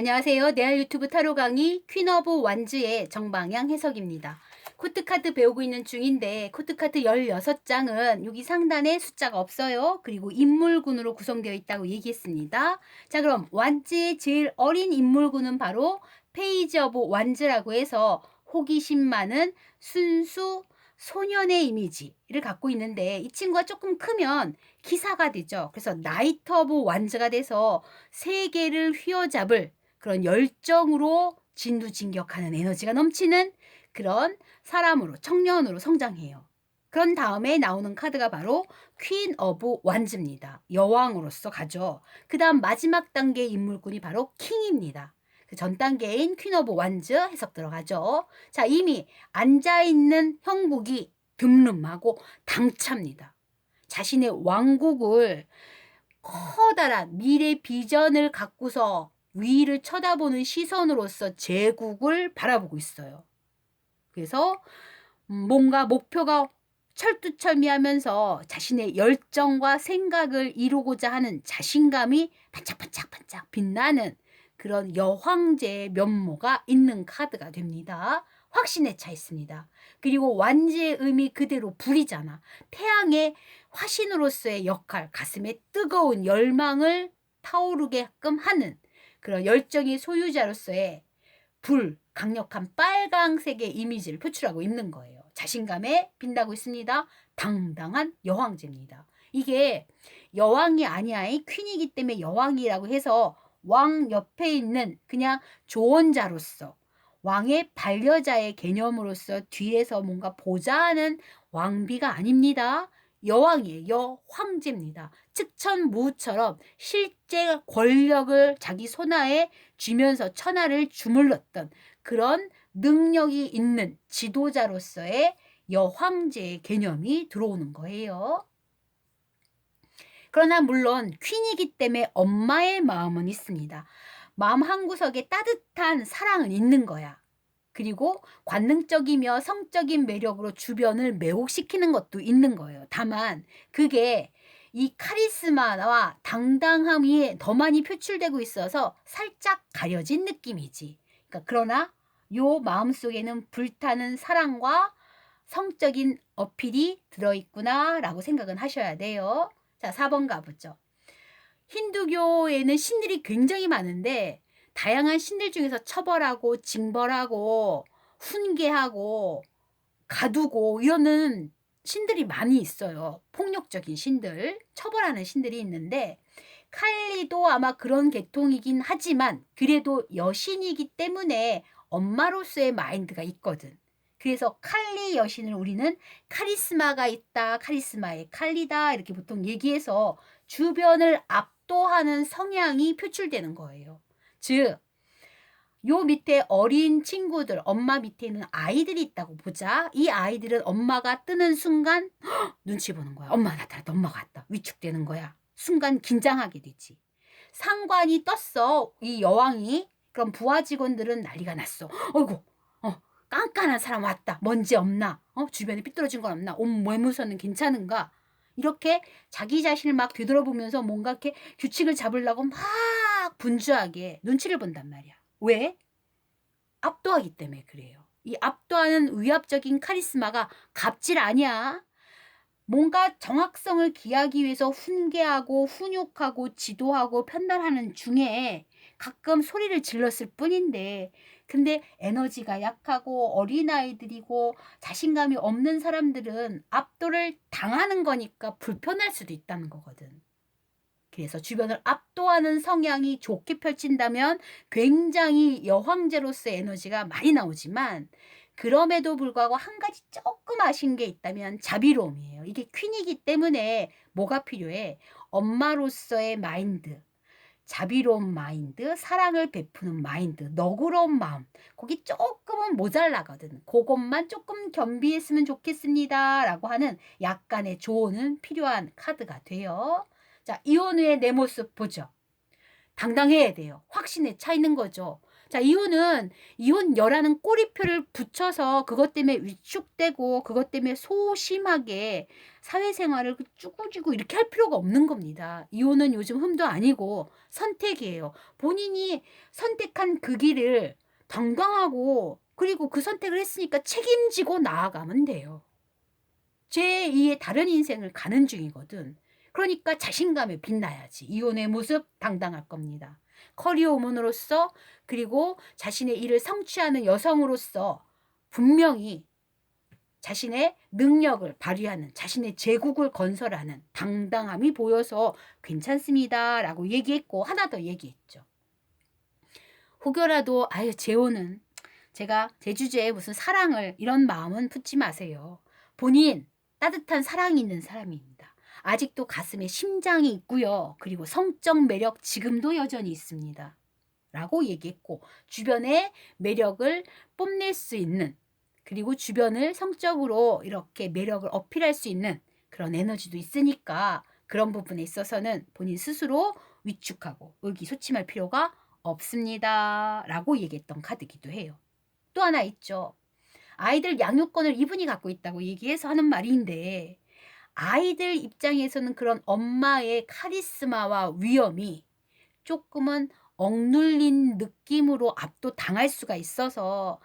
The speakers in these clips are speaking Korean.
안녕하세요. 내알 유튜브 타로 강의 퀸 오브 완즈의 정방향 해석입니다. 코트카드 배우고 있는 중인데 코트카드 16장은 여기 상단에 숫자가 없어요. 그리고 인물군으로 구성되어 있다고 얘기했습니다. 자, 그럼 완즈의 제일 어린 인물군은 바로 페이지 오브 완즈라고 해서 호기심 많은 순수 소년의 이미지를 갖고 있는데 이 친구가 조금 크면 기사가 되죠. 그래서 나이트 오브 완즈가 돼서 세계를 휘어잡을 그런 열정으로 진두진격하는 에너지가 넘치는 그런 사람으로, 청년으로 성장해요. 그런 다음에 나오는 카드가 바로 퀸 오브 완즈입니다. 여왕으로서 가죠. 그 다음 마지막 단계 인물군이 바로 킹입니다. 그 전 단계인 퀸 오브 완즈 해석 들어가죠. 자, 이미 앉아있는 형국이 듬름하고 당찹니다. 자신의 왕국을 커다란 미래 비전을 갖고서 위를 쳐다보는 시선으로서 제국을 바라보고 있어요. 그래서 뭔가 목표가 철두철미하면서 자신의 열정과 생각을 이루고자 하는 자신감이 반짝반짝반짝 빛나는 그런 여황제의 면모가 있는 카드가 됩니다. 확신에 차 있습니다. 그리고 완지의 의미 그대로 불이잖아. 태양의 화신으로서의 역할, 가슴에 뜨거운 열망을 타오르게끔 하는 그런 열정의 소유자로서의 불, 강력한 빨강색의 이미지를 표출하고 있는 거예요. 자신감에 빛나고 있습니다. 당당한 여왕제입니다. 이게 여왕이 아니야. 퀸이기 때문에 여왕이라고 해서 왕 옆에 있는 그냥 조언자로서 왕의 반려자의 개념으로서 뒤에서 뭔가 보좌하는 왕비가 아닙니다. 여왕이에요. 여황제입니다. 측천무후처럼 실제 권력을 자기 손아에 쥐면서 천하를 주물렀던 그런 능력이 있는 지도자로서의 여황제의 개념이 들어오는 거예요. 그러나 물론 퀸이기 때문에 엄마의 마음은 있습니다. 마음 한구석에 따뜻한 사랑은 있는 거야. 그리고 관능적이며 성적인 매력으로 주변을 매혹시키는 것도 있는 거예요. 다만 그게 이 카리스마와 당당함이 더 많이 표출되고 있어서 살짝 가려진 느낌이지. 그러니까 그러나 요 마음속에는 불타는 사랑과 성적인 어필이 들어있구나라고 생각은 하셔야 돼요. 자, 4번 가보죠. 힌두교에는 신들이 굉장히 많은데 다양한 신들 중에서 처벌하고 징벌하고 훈계하고 가두고 이러는 신들이 많이 있어요. 폭력적인 신들, 처벌하는 신들이 있는데 칼리도 아마 그런 계통이긴 하지만 그래도 여신이기 때문에 엄마로서의 마인드가 있거든. 그래서 칼리 여신을 우리는 카리스마가 있다, 카리스마의 칼리다 이렇게 보통 얘기해서 주변을 압도하는 성향이 표출되는 거예요. 즉, 요 밑에 어린 친구들, 엄마 밑에 있는 아이들이 있다고 보자. 이 아이들은 엄마가 뜨는 순간 눈치 보는 거야. 엄마 나타났다, 엄마가 왔다. 위축되는 거야. 순간 긴장하게 되지. 상관이 떴어, 이 여왕이. 그럼 부하 직원들은 난리가 났어. 어이구, 깐깐한 사람 왔다. 먼지 없나? 주변에 삐뚤어진 건 없나? 옷 매무새는 괜찮은가? 이렇게 자기 자신을 막 되돌아보면서 뭔가 이렇게 규칙을 잡으려고 막 분주하게 눈치를 본단 말이야. 왜? 압도하기 때문에 그래요. 이 압도하는 위압적인 카리스마가 갑질 아니야. 뭔가 정확성을 기하기 위해서 훈계하고 훈육하고 지도하고 편달하는 중에 가끔 소리를 질렀을 뿐인데 근데 에너지가 약하고 어린아이들이고 자신감이 없는 사람들은 압도를 당하는 거니까 불편할 수도 있다는 거거든. 그래서 주변을 압도하는 성향이 좋게 펼친다면 굉장히 여황제로서의 에너지가 많이 나오지만 그럼에도 불구하고 한 가지 조금 아쉬운 게 있다면 자비로움이에요. 이게 퀸이기 때문에 뭐가 필요해? 엄마로서의 마인드, 자비로운 마인드, 사랑을 베푸는 마인드, 너그러운 마음. 거기 조금은 모자라거든. 그것만 조금 겸비했으면 좋겠습니다. 라고 하는 약간의 조언은 필요한 카드가 돼요. 자, 이혼후의 내 모습 보죠. 당당해야 돼요. 확신에 차 있는 거죠. 자, 이혼녀라는 꼬리표를 붙여서 그것 때문에 위축되고 그것 때문에 소심하게 사회생활을 쭈구쭈구 이렇게 할 필요가 없는 겁니다. 이혼은 요즘 흠도 아니고 선택이에요. 본인이 선택한 그 길을 당당하고 그리고 그 선택을 했으니까 책임지고 나아가면 돼요. 제2의 다른 인생을 가는 중이거든. 그러니까 자신감에 빛나야지. 이혼의 모습 당당할 겁니다. 커리어 우먼으로서 그리고 자신의 일을 성취하는 여성으로서 분명히 자신의 능력을 발휘하는 자신의 제국을 건설하는 당당함이 보여서 괜찮습니다 라고 얘기했고 하나 더 얘기했죠. 혹여라도 아유 재혼은 제가 제 주제에 무슨 사랑을 이런 마음은 품지 마세요. 본인 따뜻한 사랑이 있는 사람입니다. 아직도 가슴에 심장이 있고요. 그리고 성적 매력 지금도 여전히 있습니다. 라고 얘기했고 주변의 매력을 뽐낼 수 있는 그리고 주변을 성적으로 이렇게 매력을 어필할 수 있는 그런 에너지도 있으니까 그런 부분에 있어서는 본인 스스로 위축하고 의기소침할 필요가 없습니다. 라고 얘기했던 카드기도 해요. 또 하나 있죠. 아이들 양육권을 이분이 갖고 있다고 얘기해서 하는 말인데 아이들 입장에서는 그런 엄마의 카리스마와 위엄이 조금은 억눌린 느낌으로 압도당할 수가 있어서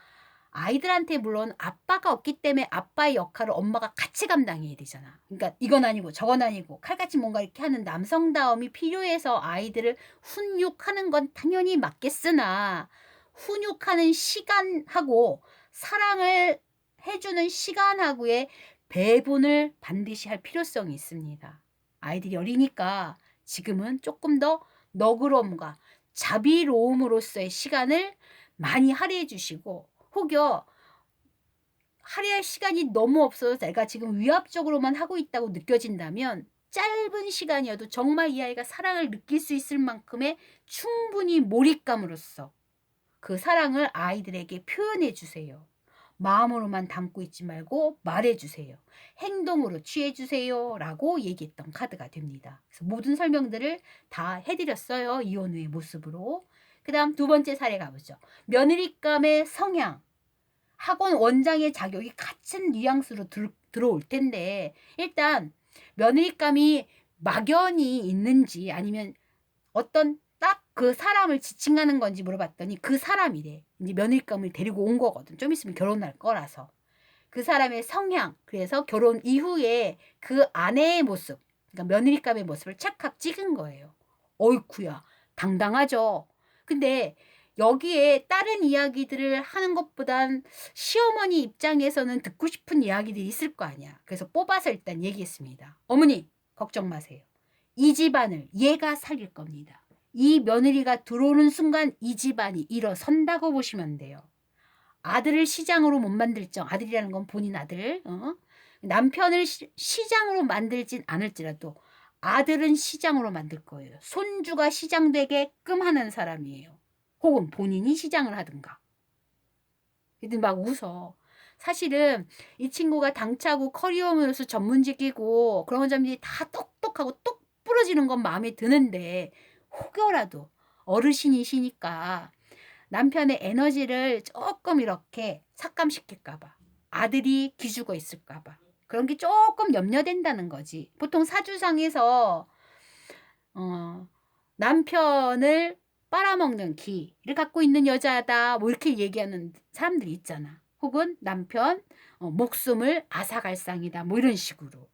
아이들한테 물론 아빠가 없기 때문에 아빠의 역할을 엄마가 같이 감당해야 되잖아. 그러니까 이건 아니고 저건 아니고 칼같이 뭔가 이렇게 하는 남성다움이 필요해서 아이들을 훈육하는 건 당연히 맞겠으나 훈육하는 시간하고 사랑을 해주는 시간하고의 배분을 반드시 할 필요성이 있습니다. 아이들이 어리니까 지금은 조금 더 너그러움과 자비로움으로서의 시간을 많이 할애해 주시고 혹여 할애할 시간이 너무 없어서 내가 지금 위압적으로만 하고 있다고 느껴진다면 짧은 시간이어도 정말 이 아이가 사랑을 느낄 수 있을 만큼의 충분히 몰입감으로써 그 사랑을 아이들에게 표현해 주세요. 마음으로만 담고 있지 말고 말해 주세요. 행동으로 취해 주세요. 라고 얘기했던 카드가 됩니다. 그래서 모든 설명들을 다 해드렸어요. 이혼 후의 모습으로. 그 다음 두 번째 사례 가보죠. 며느리감의 성향. 학원 원장의 자격이 같은 뉘앙스로 들어올 텐데 일단 며느리감이 막연히 있는지 아니면 어떤 딱 그 사람을 지칭하는 건지 물어봤더니 그 사람이래. 이제 며느리감을 데리고 온 거거든. 좀 있으면 결혼할 거라서. 그 사람의 성향, 그래서 결혼 이후에 그 아내의 모습, 그러니까 며느리감의 모습을 찰칵 찍은 거예요. 어이쿠야, 당당하죠. 근데 여기에 다른 이야기들을 하는 것보단 시어머니 입장에서는 듣고 싶은 이야기들이 있을 거 아니야. 그래서 뽑아서 일단 얘기했습니다. 어머니, 걱정 마세요. 이 집안을 얘가 살릴 겁니다. 이 며느리가 들어오는 순간 이 집안이 일어선다고 보시면 돼요. 아들을 시장으로 못 만들죠. 아들이라는 건 본인 아들. 남편을 시장으로 만들진 않을지라도 아들은 시장으로 만들 거예요. 손주가 시장 되게끔 하는 사람이에요. 혹은 본인이 시장을 하든가. 애들 막 웃어. 사실은 이 친구가 당차고 커리어우먼으로서 전문직이고 그런 점들이 다 똑똑하고 똑 부러지는 건 마음에 드는데 혹여라도 어르신이시니까 남편의 에너지를 조금 이렇게 삭감시킬까봐 아들이 기죽어 있을까봐 그런 게 조금 염려된다는 거지. 보통 사주상에서 남편을 빨아먹는 기를 갖고 있는 여자다 뭐 이렇게 얘기하는 사람들이 있잖아. 혹은 남편 목숨을 앗아갈상이다 뭐 이런 식으로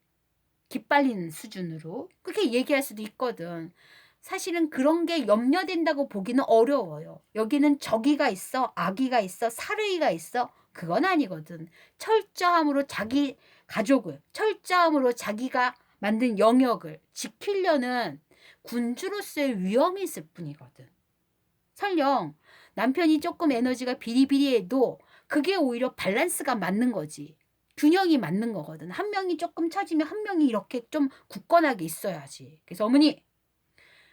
기빨리는 수준으로 그렇게 얘기할 수도 있거든. 사실은 그런 게 염려된다고 보기는 어려워요. 여기는 적이가 있어, 악의가 있어, 살의가 있어. 그건 아니거든. 철저함으로 자기 가족을, 철저함으로 자기가 만든 영역을 지키려는 군주로서의 위험이 있을 뿐이거든. 설령 남편이 조금 에너지가 비리비리해도 그게 오히려 밸런스가 맞는 거지. 균형이 맞는 거거든. 한 명이 조금 처지면 한 명이 이렇게 좀 굳건하게 있어야지. 그래서 어머니,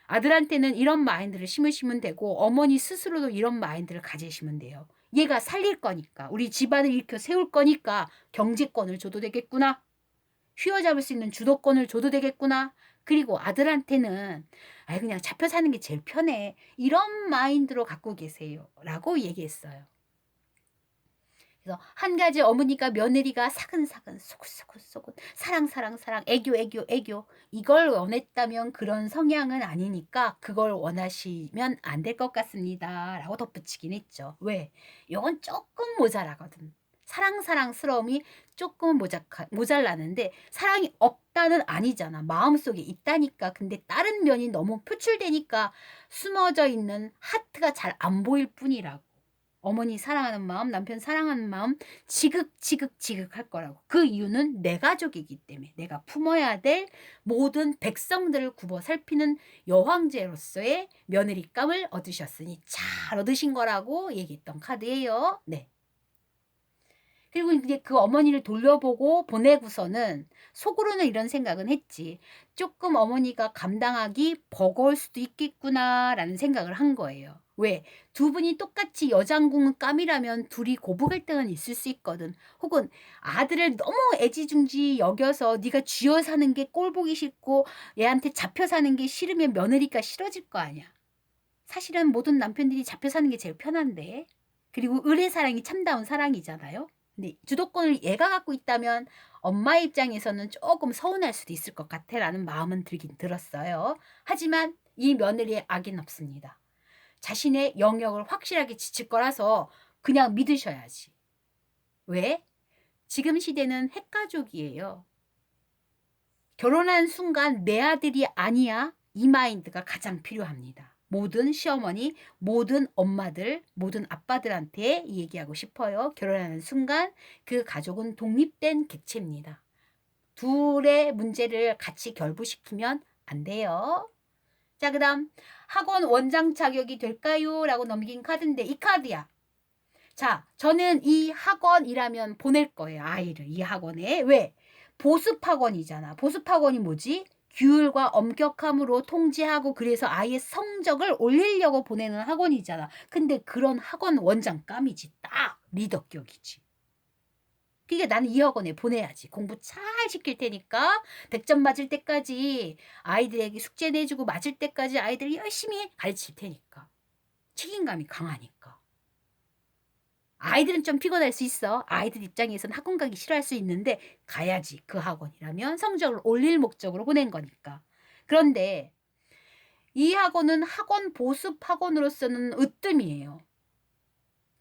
아들한테는 이런 마인드를 심으시면 되고 어머니 스스로도 이런 마인드를 가지시면 돼요. 얘가 살릴 거니까 우리 집안을 일으켜 세울 거니까 경제권을 줘도 되겠구나. 휘어잡을 수 있는 주도권을 줘도 되겠구나. 그리고 아들한테는 아 그냥 잡혀 사는 게 제일 편해. 이런 마인드로 갖고 계세요. 라고 얘기했어요. 그래서 한 가지 어머니가 며느리가 사근사근 소근소근 사랑 애교 이걸 원했다면 그런 성향은 아니니까 그걸 원하시면 안 될 것 같습니다. 라고 덧붙이긴 했죠. 왜? 이건 조금 모자라거든. 사랑스러움이 조금 모자라는데 사랑이 없다는 아니잖아. 마음속에 있다니까. 근데 다른 면이 너무 표출되니까 숨어져 있는 하트가 잘 안 보일 뿐이라고. 어머니 사랑하는 마음, 남편 사랑하는 마음 지극지극할 거라고. 그 이유는 내 가족이기 때문에 내가 품어야 될 모든 백성들을 굽어 살피는 여황제로서의 며느리감을 얻으셨으니 잘 얻으신 거라고 얘기했던 카드예요. 네. 그리고 이제 그 어머니를 돌려보고 보내고서는 속으로는 이런 생각은 했지. 조금 어머니가 감당하기 버거울 수도 있겠구나라는 생각을 한 거예요. 왜? 두 분이 똑같이 여장군감이라면 둘이 고부 갈등은 있을 수 있거든. 혹은 아들을 너무 애지중지 여겨서 네가 쥐어 사는 게 꼴 보기 싫고 얘한테 잡혀 사는 게 싫으면 며느리가 싫어질 거 아니야. 사실은 모든 남편들이 잡혀 사는 게 제일 편한데. 그리고 의뢰 사랑이 참다운 사랑이잖아요. 근데 주도권을 얘가 갖고 있다면 엄마 입장에서는 조금 서운할 수도 있을 것 같아라는 마음은 들긴 들었어요. 하지만 이 며느리의 악인 없습니다. 자신의 영역을 확실하게 지칠 거라서 그냥 믿으셔야지. 왜? 지금 시대는 핵가족이에요. 결혼한 순간 내 아들이 아니야. 이 마인드가 가장 필요합니다. 모든 시어머니, 모든 엄마들, 모든 아빠들한테 얘기하고 싶어요. 결혼하는 순간 그 가족은 독립된 객체입니다. 둘의 문제를 같이 결부시키면 안 돼요. 자, 그 다음 학원 원장 자격이 될까요? 라고 넘긴 카드인데 이 카드야. 자, 저는 이 학원이라면 보낼 거예요. 아이를 이 학원에. 왜? 보습학원이잖아. 보습학원이 뭐지? 규율과 엄격함으로 통제하고 그래서 아이의 성적을 올리려고 보내는 학원이잖아. 근데 그런 학원 원장감이지. 딱 리더격이지. 그게 나는 이 학원에 보내야지. 공부 잘 시킬 테니까 100점 맞을 때까지 아이들에게 숙제 내주고 맞을 때까지 아이들 열심히 가르칠 테니까. 책임감이 강하니까. 아이들은 좀 피곤할 수 있어. 아이들 입장에서는 학원 가기 싫어할 수 있는데 가야지. 그 학원이라면 성적을 올릴 목적으로 보낸 거니까. 그런데 이 학원은 학원 보습 학원으로서는 으뜸이에요.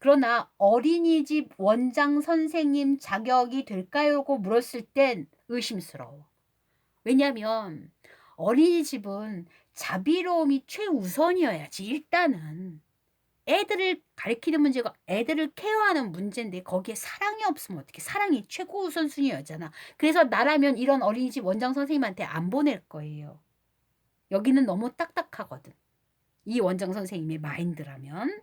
그러나 어린이집 원장 선생님 자격이 될까요?고 물었을 땐 의심스러워. 왜냐하면 어린이집은 자비로움이 최우선이어야지 일단은. 애들을 가리키는 문제가 애들을 케어하는 문제인데 거기에 사랑이 없으면 어떻게 사랑이 최고 우선순위였잖아. 그래서 나라면 이런 어린이집 원장 선생님한테 안 보낼 거예요. 여기는 너무 딱딱하거든. 이 원장 선생님의 마인드라면.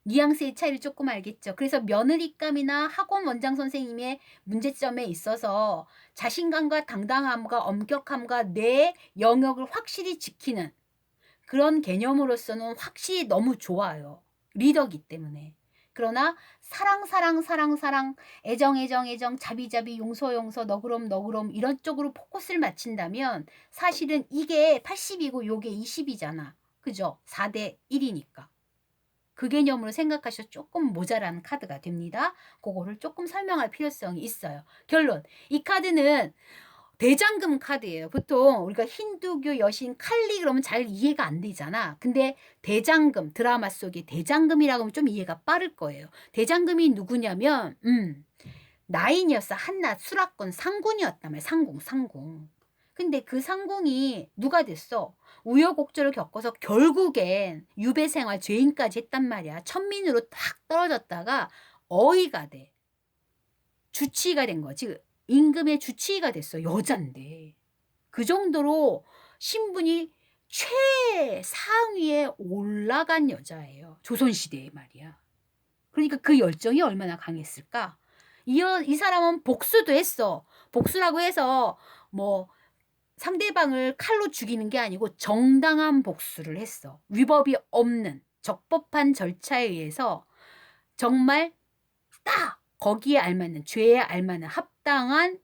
뉘앙스의 차이를 조금 알겠죠. 그래서 며느리감이나 학원 원장 선생님의 문제점에 있어서 자신감과 당당함과 엄격함과 내 영역을 확실히 지키는 그런 개념으로서는 확실히 너무 좋아요. 리더기 때문에. 그러나 사랑, 애정, 자비, 용서, 너그럼 이런 쪽으로 포커스를 맞춘다면 사실은 이게 80이고 요게 20이잖아. 그죠? 4대 1이니까. 그 개념으로 생각하셔서 조금 모자란 카드가 됩니다. 그거를 조금 설명할 필요성이 있어요. 결론. 이 카드는 대장금 카드예요. 보통 우리가 힌두교 여신 칼리 그러면 잘 이해가 안 되잖아. 근데 대장금, 드라마 속에 대장금이라고 하면 좀 이해가 빠를 거예요. 대장금이 누구냐면 나인이었어. 한낱 수락권 상군이었단 말이야. 상궁. 근데 그 상궁이 누가 됐어? 우여곡절을 겪어서 결국엔 유배 생활 죄인까지 했단 말이야. 천민으로 탁 떨어졌다가 어이가 돼. 주치의가 된 거지. 임금의 주치의가 됐어. 여잔데. 그 정도로 신분이 최상위에 올라간 여자예요. 조선시대에 말이야. 그러니까 그 열정이 얼마나 강했을까? 이 사람은 복수도 했어. 복수라고 해서 뭐 상대방을 칼로 죽이는 게 아니고 정당한 복수를 했어. 위법이 없는 적법한 절차에 의해서 정말 딱 거기에 알맞는 죄에 알맞는 합당한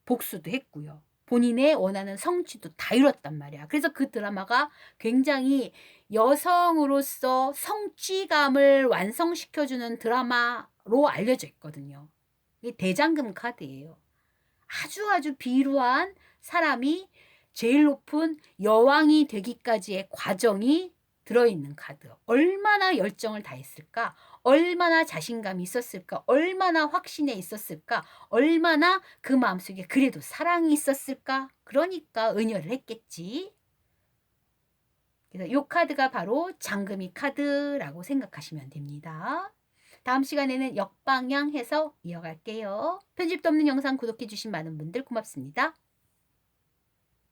복수도 했고요. 본인의 원하는 성취도 다 이뤘단 말이야. 그래서 그 드라마가 굉장히 여성으로서 성취감을 완성시켜주는 드라마로 알려져 있거든요. 이게 대장금 카드예요. 아주 비루한 사람이 제일 높은 여왕이 되기까지의 과정이 들어있는 카드. 얼마나 열정을 다했을까? 얼마나 자신감이 있었을까? 얼마나 확신에 있었을까? 얼마나 그 마음속에 그래도 사랑이 있었을까? 그러니까 은혈을 했겠지. 그래서 이 카드가 바로 장금이 카드라고 생각하시면 됩니다. 다음 시간에는 역방향해서 이어갈게요. 편집도 없는 영상 구독해주신 많은 분들 고맙습니다.